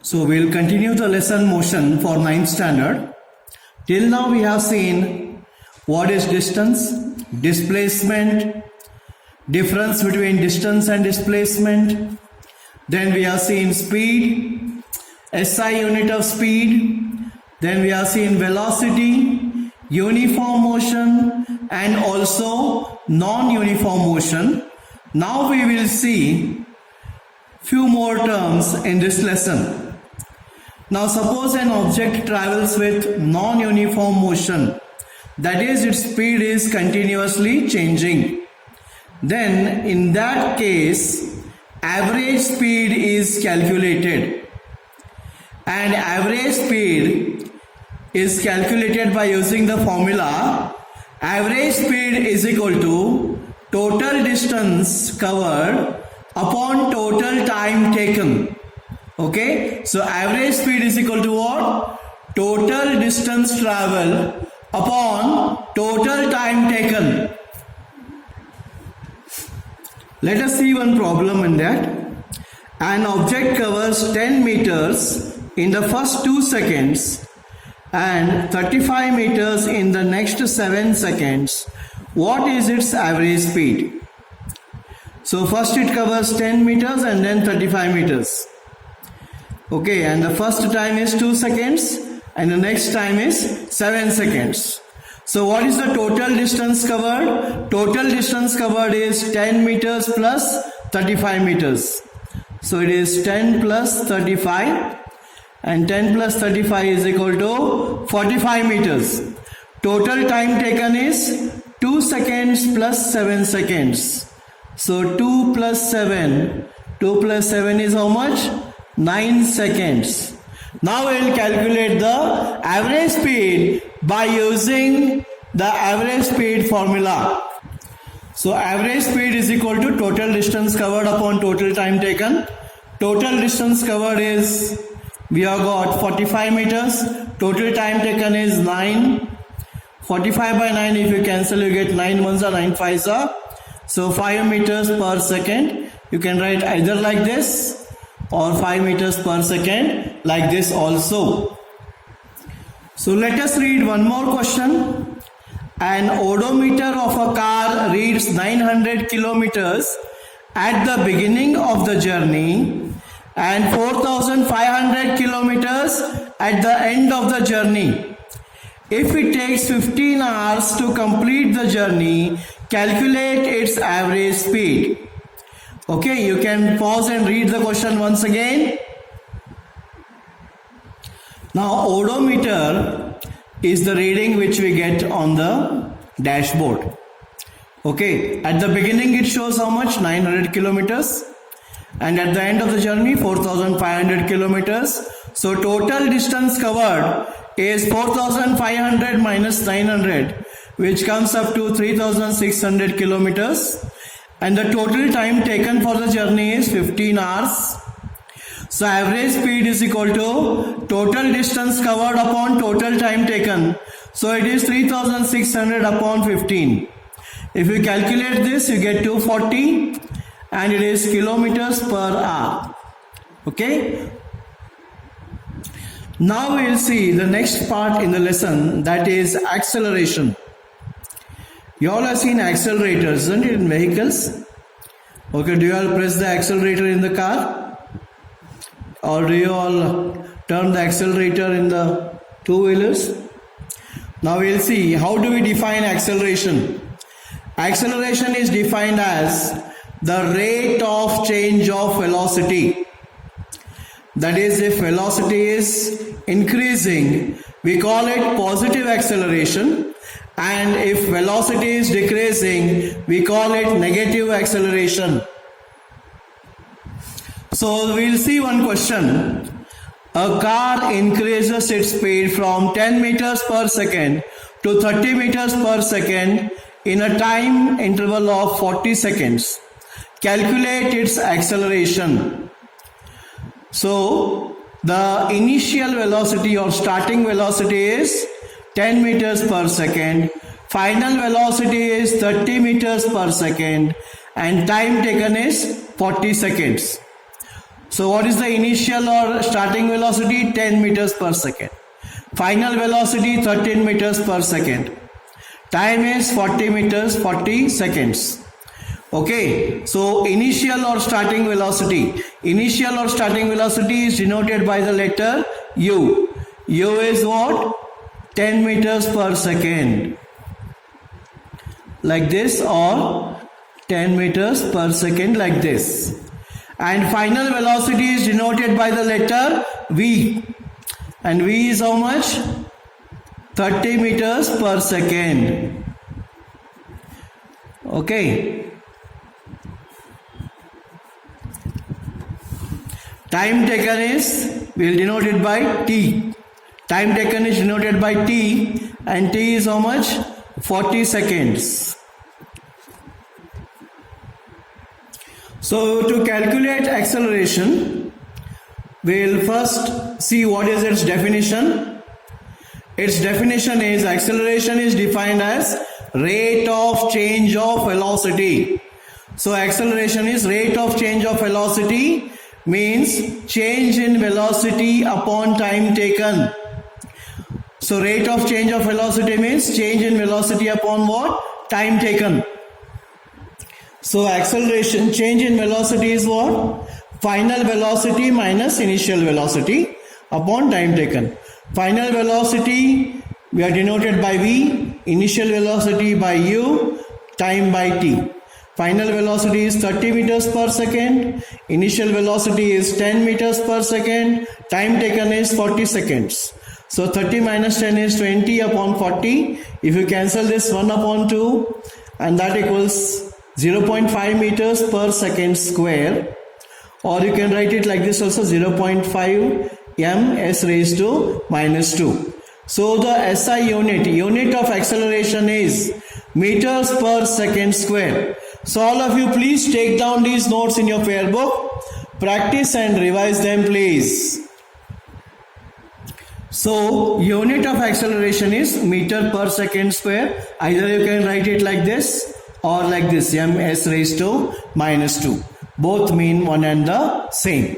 So we'll continue the lesson motion for 9th standard. Till now we have seen what is distance, displacement, difference between distance and displacement. Then we have seen speed, SI unit of speed. Then we have seen velocity, uniform motion and also non-uniform motion. Now we will see few more terms in this lesson. Now suppose an object travels with non-uniform motion, that is its speed is continuously changing. Then in that case average speed is calculated, and average speed is calculated by using the formula average speed is equal to total distance covered upon total time taken. Okay, so average speed is equal to what? Total distance traveled upon total time taken. Let us see one problem in that. An object covers 10 meters in the first 2 seconds and 35 meters in the next 7 seconds. What is its average speed? So first it covers 10 meters and then 35 meters. Okay, and the first time is 2 seconds and the next time is 7 seconds. So what is the total distance covered? Total distance covered is 10 meters plus 35 meters. So it is 10 plus 35 and 10 plus 35 is equal to 45 meters. Total time taken is 2 seconds plus 7 seconds. So 2 plus 7 is how much? 9 seconds. Now we will calculate the average speed by using the average speed formula. So average speed is equal to total distance covered upon total time taken. Total distance covered is, we have got 45 meters. Total time taken is 9. 45 by 9, if you cancel you get 9 ones are 9 fives are. So 5 meters per second. You can write either like this or 5 meters per second like this also. So let us read one more question. An odometer of a car reads 900 kilometers at the beginning of the journey and 4500 kilometers at the end of the journey. If it takes 15 hours to complete the journey, calculate its average speed. Okay, you can pause and read the question once again. Now odometer is the reading which we get on the dashboard. Okay, at the beginning it shows how much? 900 kilometers and at the end of the journey 4500 kilometers. So total distance covered is 4500 minus 900, which comes up to 3600 kilometers. And the total time taken for the journey is 15 hours. So average speed is equal to total distance covered upon total time taken. So it is 3600 upon 15. If you calculate this, you get 240 and it is kilometers per hour. Okay. Now we will see the next part in the lesson, that is acceleration. You all have seen accelerators, isn't it, in vehicles? Okay, do you all press the accelerator in the car? Or do you all turn the accelerator in the two-wheelers? Now we'll see how do we define acceleration. Acceleration is defined as the rate of change of velocity. That is, if velocity is increasing, we call it positive acceleration. And if velocity is decreasing, we call it negative acceleration. So we'll see one question. A car increases its speed from 10 meters per second to 30 meters per second in a time interval of 40 seconds. Calculate its acceleration. So the initial velocity or starting velocity is 10 meters per second, final velocity is 30 meters per second and time taken is 40 seconds. So what is the initial or starting velocity? 10 meters per second. Final velocity 13 meters per second. Time is 40 seconds. Okay, so initial or starting velocity. Initial or starting velocity is denoted by the letter U. U is what? 10 meters per second. Like this, or 10 meters per second like this. And final velocity is denoted by the letter V. And V is how much? 30 meters per second. Okay. Time taken is, we will denote it by T. Time taken is denoted by T, and T is how much? 40 seconds. So to calculate acceleration, we will first see what is its definition. Its definition is, acceleration is defined as rate of change of velocity. So acceleration is rate of change of velocity, means change in velocity upon time taken. So rate of change of velocity means change in velocity upon what? Time taken. So acceleration, change in velocity is what? Final velocity minus initial velocity upon time taken. Final velocity we are denoted by V, initial velocity by U, time by T. Final velocity is 30 meters per second, initial velocity is 10 meters per second, time taken is 40 seconds. So 30 minus 10 is 20 upon 40. If you cancel this 1 upon 2, and that equals 0.5 meters per second square, or you can write it like this also, 0.5 m s raised to minus 2. So the SI unit of acceleration is meters per second square. So all of you please take down these notes in your fair book, practice and revise them please. So unit of acceleration is meter per second square. Either you can write it like this or like this, m s raised to minus 2. Both mean one and the same.